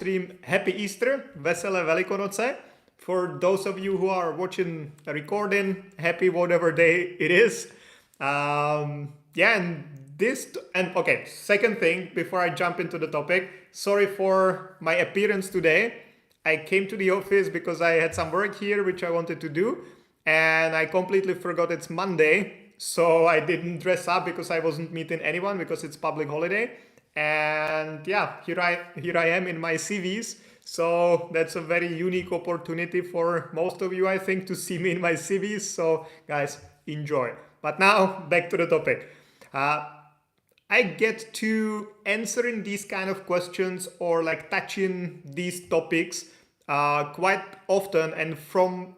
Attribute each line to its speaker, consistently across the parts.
Speaker 1: stream, happy Easter, Veselé Velikonoce. For those of you who are watching a recording, happy whatever day it is. Yeah, and okay, second thing, before I jump into the topic, sorry for my appearance today. I came to the office because I had some work here which I wanted to do, and I completely forgot it's Monday, so I didn't dress up because I wasn't meeting anyone because it's public holiday. And yeah, here I am in my CVs. So that's a very unique opportunity for most of you, I think, to see me in my CVs. So guys, enjoy. But now back to the topic. I get to answering these kind of questions or like touching these topics quite often and from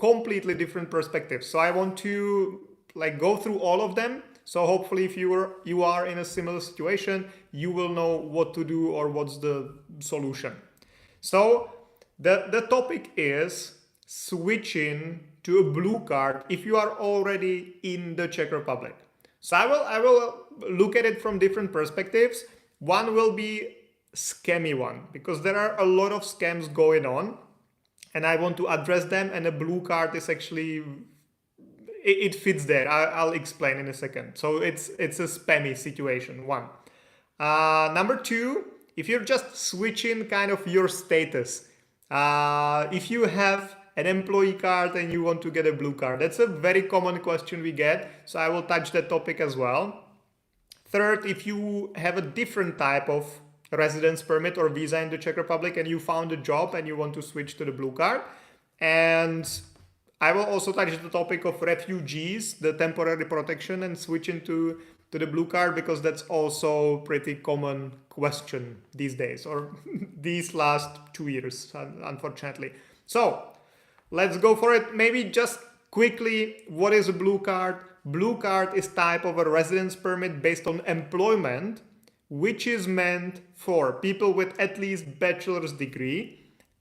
Speaker 1: completely different perspectives. So I want to like go through all of them. So hopefully if you are in a similar situation, you will know what to do or what's the solution. So the topic is switching to a blue card if you are already in the Czech Republic. So I will look at it from different perspectives. One will be scammy one because there are a lot of scams going on and I want to address them, and a blue card is actually it fits there. I'll explain in a second. So it's a spammy situation, one. Number two, if you're just switching kind of your status, if you have an employee card and you want to get a blue card, that's a very common question we get. So I will touch that topic as well. Third, if you have a different type of residence permit or visa in the Czech Republic and you found a job and you want to switch to the blue card. And I will also touch the topic of refugees, the temporary protection, and switching to the blue card because that's also pretty common question these days or these last 2 years, unfortunately. So let's go for it. Maybe just quickly, what is a blue card? Blue card is type of a residence permit based on employment, which is meant for people with at least bachelor's degree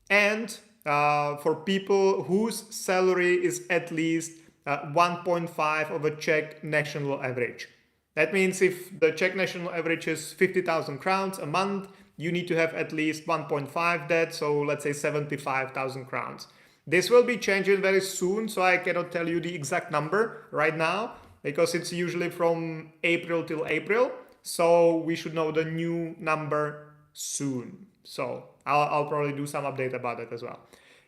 Speaker 1: and for people whose salary is at least 1.5 of a Czech national average. That means if the Czech national average is 50,000 crowns a month, you need to have at least 1.5 that, so let's say 75,000 crowns. This will be changing very soon, so I cannot tell you the exact number right now because it's usually from April till April. So we should know the new number soon. So I'll probably do some update about it as well.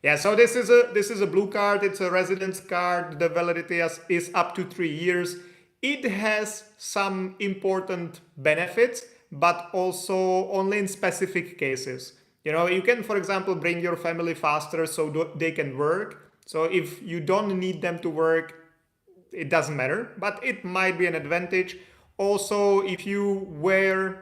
Speaker 1: Yeah, so this is a blue card. It's a residence card. The validity is up to 3 years. It has some important benefits, but also only in specific cases. You know, you can, for example, bring your family faster so they can work. So if you don't need them to work, it doesn't matter, but it might be an advantage. Also, if you were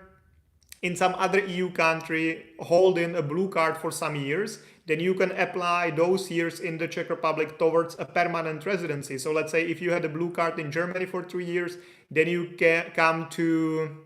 Speaker 1: in some other EU country holding a blue card for some years, then you can apply those years in the Czech Republic towards a permanent residency. So let's say if you had a blue card in Germany for 3 years, then you can come to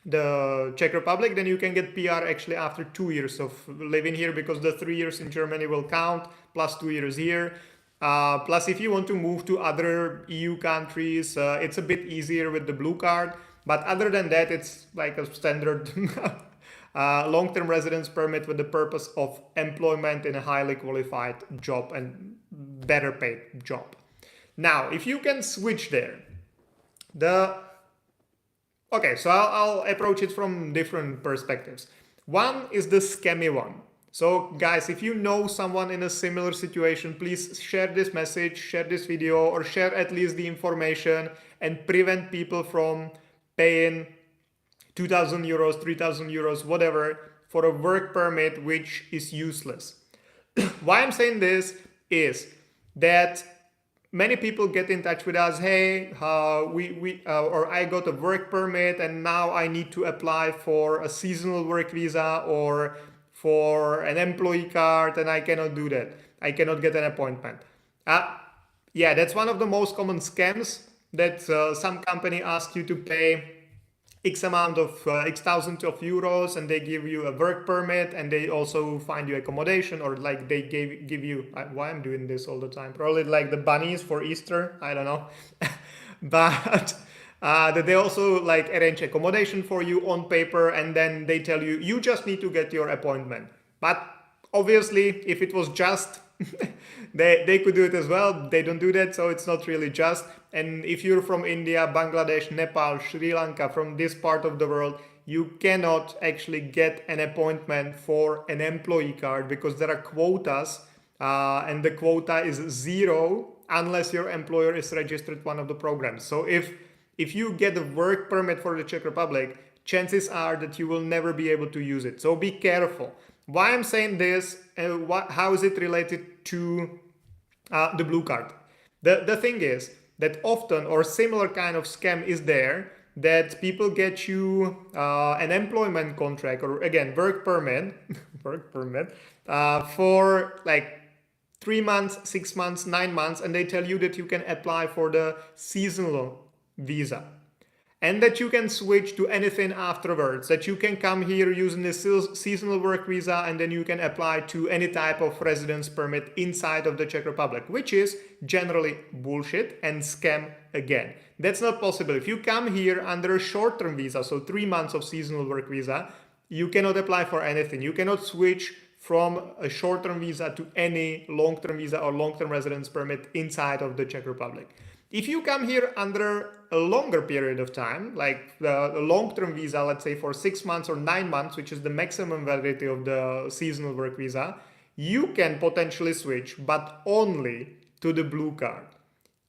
Speaker 1: the Czech Republic, then you can get PR actually after 2 years of living here because the 3 years in Germany will count plus 2 years here. Plus, if you want to move to other EU countries, it's a bit easier with the blue card. But other than that, it's like a standard long-term residence permit with the purpose of employment in a highly qualified job and better paid job. Now, if you can switch there, okay, so I'll approach it from different perspectives. One is the scammy one. So guys, if you know someone in a similar situation, please share this message, share this video, or share at least the information and prevent people from paying 2,000 euros, 3,000 euros, whatever, for a work permit which is useless. Why I'm saying this is that many people get in touch with us, hey, or I got a work permit and now I need to apply for a seasonal work visa or for an employee card and I cannot do that. I cannot get an appointment. Yeah, that's one of the most common scams that some company asks you to pay X amount of X thousand of euros and they give you a work permit and they also find you accommodation or like they give you, why I'm doing this all the time, probably like the bunnies for Easter, I don't know. But that they also like arrange accommodation for you on paper and then they tell you, you just need to get your appointment. But obviously, if it was just, they could do it as well. They don't do that, so it's not really just. And if you're from India, Bangladesh, Nepal, Sri Lanka, from this part of the world, you cannot actually get an appointment for an employee card because there are quotas, and the quota is 0 unless your employer is registered one of the programs. So if you get a work permit for the Czech Republic, chances are that you will never be able to use it. So be careful. Why I'm saying this, how is it related to the blue card? The thing is that often or similar kind of scam is there that people get you an employment contract or again work permit for like 3 months, 6 months, 9 months, and they tell you that you can apply for the seasonal visa and that you can switch to anything afterwards, that you can come here using the seasonal work visa and then you can apply to any type of residence permit inside of the Czech Republic, which is generally bullshit and scam again. That's not possible. If you come here under a short-term visa, so 3 months of seasonal work visa, you cannot apply for anything. You cannot switch from a short-term visa to any long-term visa or long-term residence permit inside of the Czech Republic. If you come here under a longer period of time, like the long-term visa, let's say for 6 months or 9 months, which is the maximum validity of the seasonal work visa, you can potentially switch, but only to the blue card.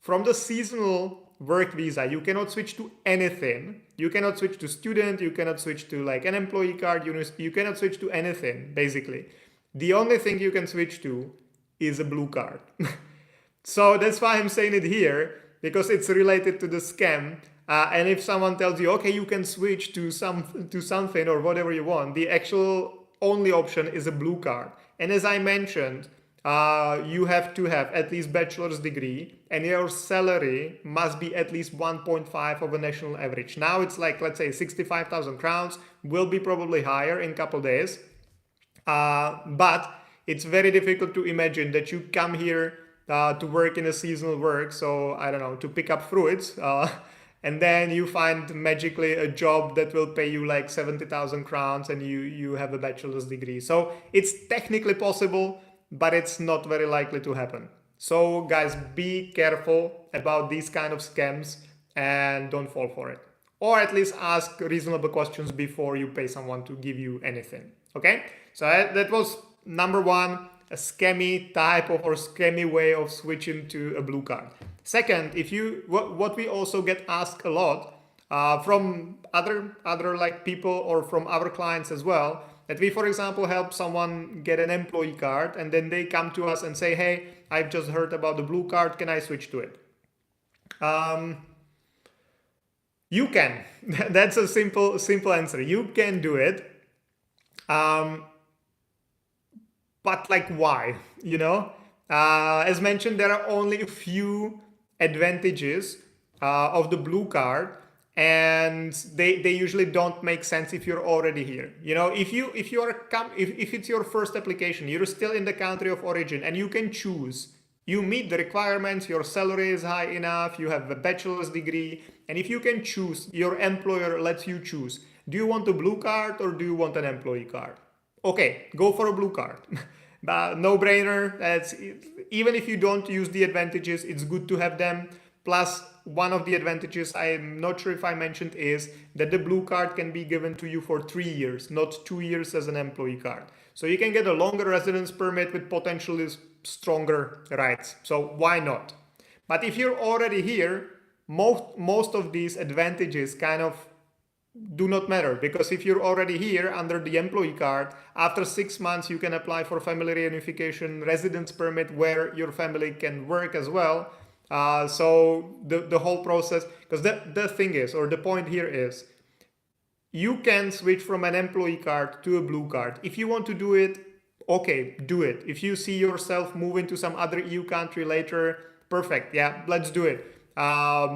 Speaker 1: From the seasonal work visa, you cannot switch to anything. You cannot switch to student, you cannot switch to like an employee card, you cannot switch to anything, basically. The only thing you can switch to is a blue card. So that's why I'm saying it here, because it's related to the scam. And if someone tells you, okay, you can switch to something or whatever you want, the actual only option is a blue card. And as I mentioned, you have to have at least bachelor's degree and your salary must be at least 1.5 of a national average. Now it's like, let's say 65,000 crowns, will be probably higher in a couple days. But it's very difficult to imagine that you come here to work in a seasonal work, so I don't know, to pick up fruits, and then you find magically a job that will pay you like 70,000 crowns and you have a bachelor's degree. So it's technically possible, but it's not very likely to happen. So guys, be careful about these kind of scams and don't fall for it. Or at least ask reasonable questions before you pay someone to give you anything. Okay, so that was number one, a scammy type of or scammy way of switching to a blue card. Second, if you what we also get asked a lot from other like people or from our clients as well, that we, for example, help someone get an employee card and then they come to us and say, hey, I've just heard about the blue card, can I switch to it? You can. That's a simple answer. You can do it. But like, why? As mentioned, there are only a few advantages of the blue card, and they usually don't make sense if you're already here. If it's your first application, you're still in the country of origin, and you can choose. You meet the requirements, your salary is high enough, you have a bachelor's degree, and if you can choose, your employer lets you choose. Do you want a blue card or do you want an employee card? Okay, go for a blue card. No brainer. Even if you don't use the advantages, it's good to have them. Plus, one of the advantages, I'm not sure if I mentioned, is that the blue card can be given to you for 3 years, not 2 years as an employee card. So you can get a longer residence permit with potentially stronger rights. So why not? But if you're already here, most of these advantages kind of do not matter, because if you're already here under the employee card, after 6 months you can apply for family reunification residence permit where your family can work as well. So the whole process, because the thing is, or the point here is, you can switch from an employee card to a blue card. If you want to do it, okay, do it. If you see yourself moving to some other EU country later, perfect, yeah, let's do it.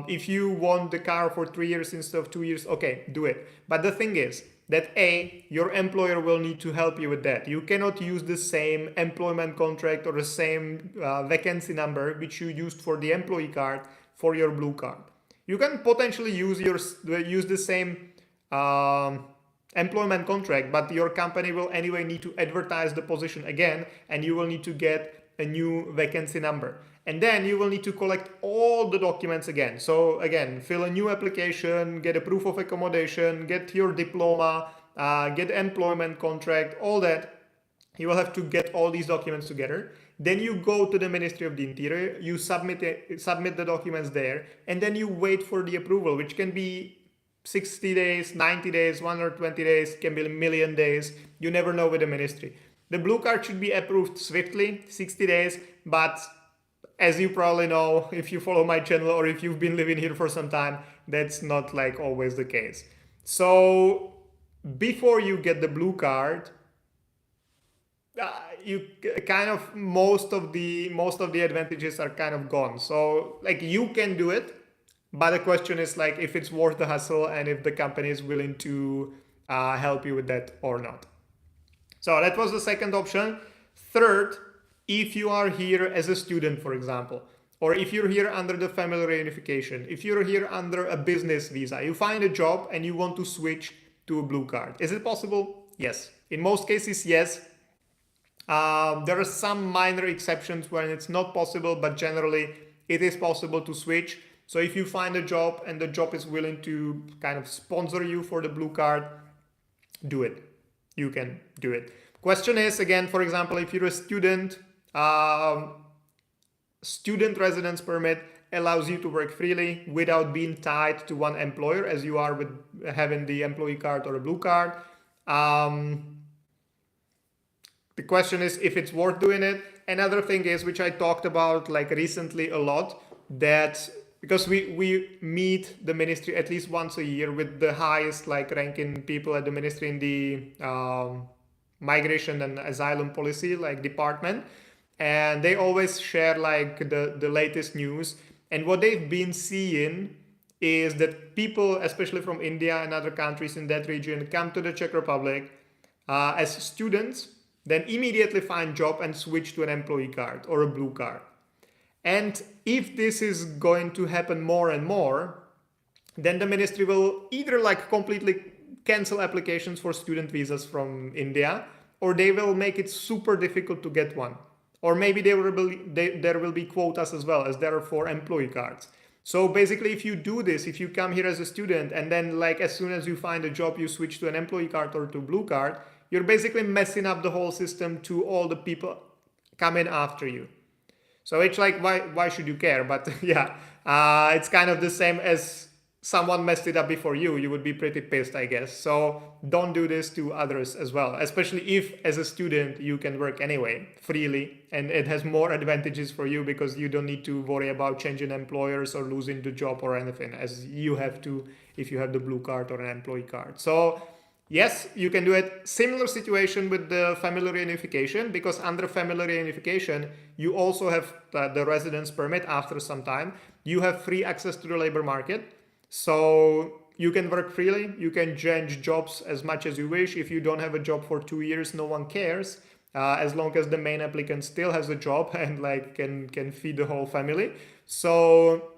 Speaker 1: If you want the car for 3 years instead of 2 years, okay, do it. But the thing is that your employer will need to help you with that. You cannot use the same employment contract or the same vacancy number which you used for the employee card for your blue card. You can potentially use the same employment contract, but your company will anyway need to advertise the position again, and you will need to get a new vacancy number. And then you will need to collect all the documents again. So again, fill a new application, get a proof of accommodation, get your diploma, get employment contract, all that. You will have to get all these documents together. Then you go to the Ministry of the Interior, you submit the documents there, and then you wait for the approval, which can be 60 days, 90 days, 120 days, can be a million days. You never know with the ministry. The blue card should be approved swiftly, 60 days, but as you probably know, if you follow my channel or if you've been living here for some time, that's not like always the case. So before you get the blue card, you kind of most of the advantages are kind of gone. So like you can do it, but the question is like if it's worth the hustle and if the company is willing to help you with that or not. So that was the second option. Third, if you are here as a student, for example, or if you're here under the family reunification, if you're here under a business visa, you find a job and you want to switch to a blue card. Is it possible? Yes. In most cases, yes. There are some minor exceptions when it's not possible, but generally it is possible to switch. So if you find a job and the job is willing to kind of sponsor you for the blue card, do it. You can do it. Question is, again, for example, if you're a student, student residence permit allows you to work freely without being tied to one employer as you are with having the employee card or a blue card. The question is if it's worth doing it. Another thing is, which I talked about like recently a lot, that because we meet the ministry at least once a year with the highest like ranking people at the ministry in the migration and asylum policy like department, and they always share like the latest news. And what they've been seeing is that people, especially from India and other countries in that region, come to the Czech Republic as students, then immediately find job and switch to an employee card or a blue card. And if this is going to happen more and more, then the ministry will either like completely cancel applications for student visas from India, or they will make it super difficult to get one. Or maybe there will be quotas as well, as there are for employee cards. So basically, if you do this, if you come here as a student and then like as soon as you find a job, you switch to an employee card or to blue card, you're basically messing up the whole system to all the people coming after you. So it's like, why should you care? But yeah, it's kind of the same as someone messed it up before you. You would be pretty pissed, I guess. So don't do this to others as well, especially if as a student you can work anyway freely, and it has more advantages for you because you don't need to worry about changing employers or losing the job or anything, as you have to if you have the blue card or an employee card. So yes, you can do it. Similar situation with the family reunification, because under family reunification, you also have the residence permit after some time. You have free access to the labor market. So you can work freely. You can change jobs as much as you wish. If you don't have a job for 2 years, no one cares. As long as the main applicant still has a job and like can feed the whole family. So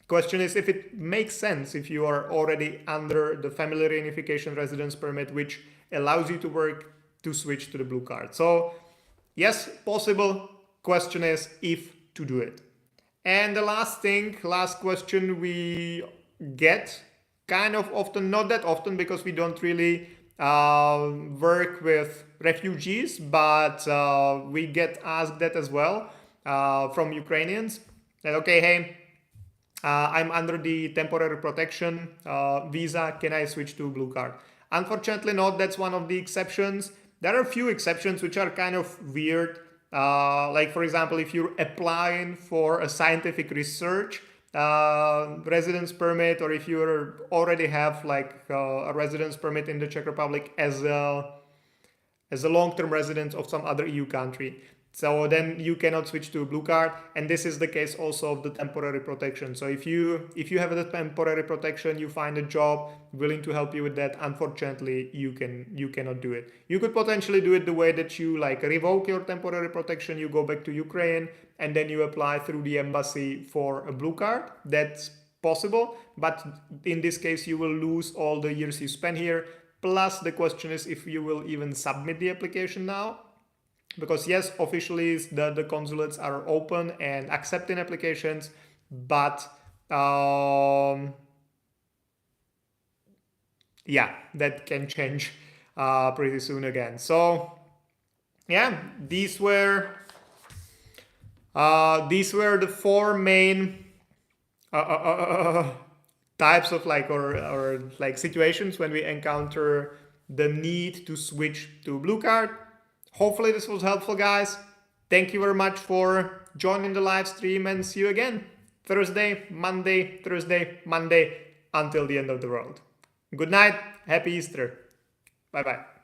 Speaker 1: question is if it makes sense if you are already under the family reunification residence permit, which allows you to work, to switch to the blue card. So yes, possible. Question is if to do it. And the last question we get kind of often, not that often because we don't really work with refugees, but we get asked that as well from Ukrainians. That, okay, hey, I'm under the temporary protection visa. Can I switch to blue card? Unfortunately not. That's one of the exceptions. There are a few exceptions which are kind of weird. Like for example, if you're applying for a scientific research residence permit, or if you already have like a residence permit in the Czech Republic as a long-term resident of some other EU country. So then you cannot switch to a blue card, and this is the case also of the temporary protection. So if you have the temporary protection, you find a job willing to help you with that, unfortunately you cannot do it. You could potentially do it the way that you like revoke your temporary protection, you go back to Ukraine, and then you apply through the embassy for a blue card. That's possible, but in this case you will lose all the years you spent here. Plus, the question is if you will even submit the application now. Because yes, officially the consulates are open and accepting applications, but yeah, that can change pretty soon again. So yeah, these were the four main types of or situations when we encounter the need to switch to Blue Card. Hopefully this was helpful, guys. Thank you very much for joining the live stream, and see you again Thursday, Monday, Thursday, Monday, until the end of the world. Good night. Happy Easter. Bye-bye.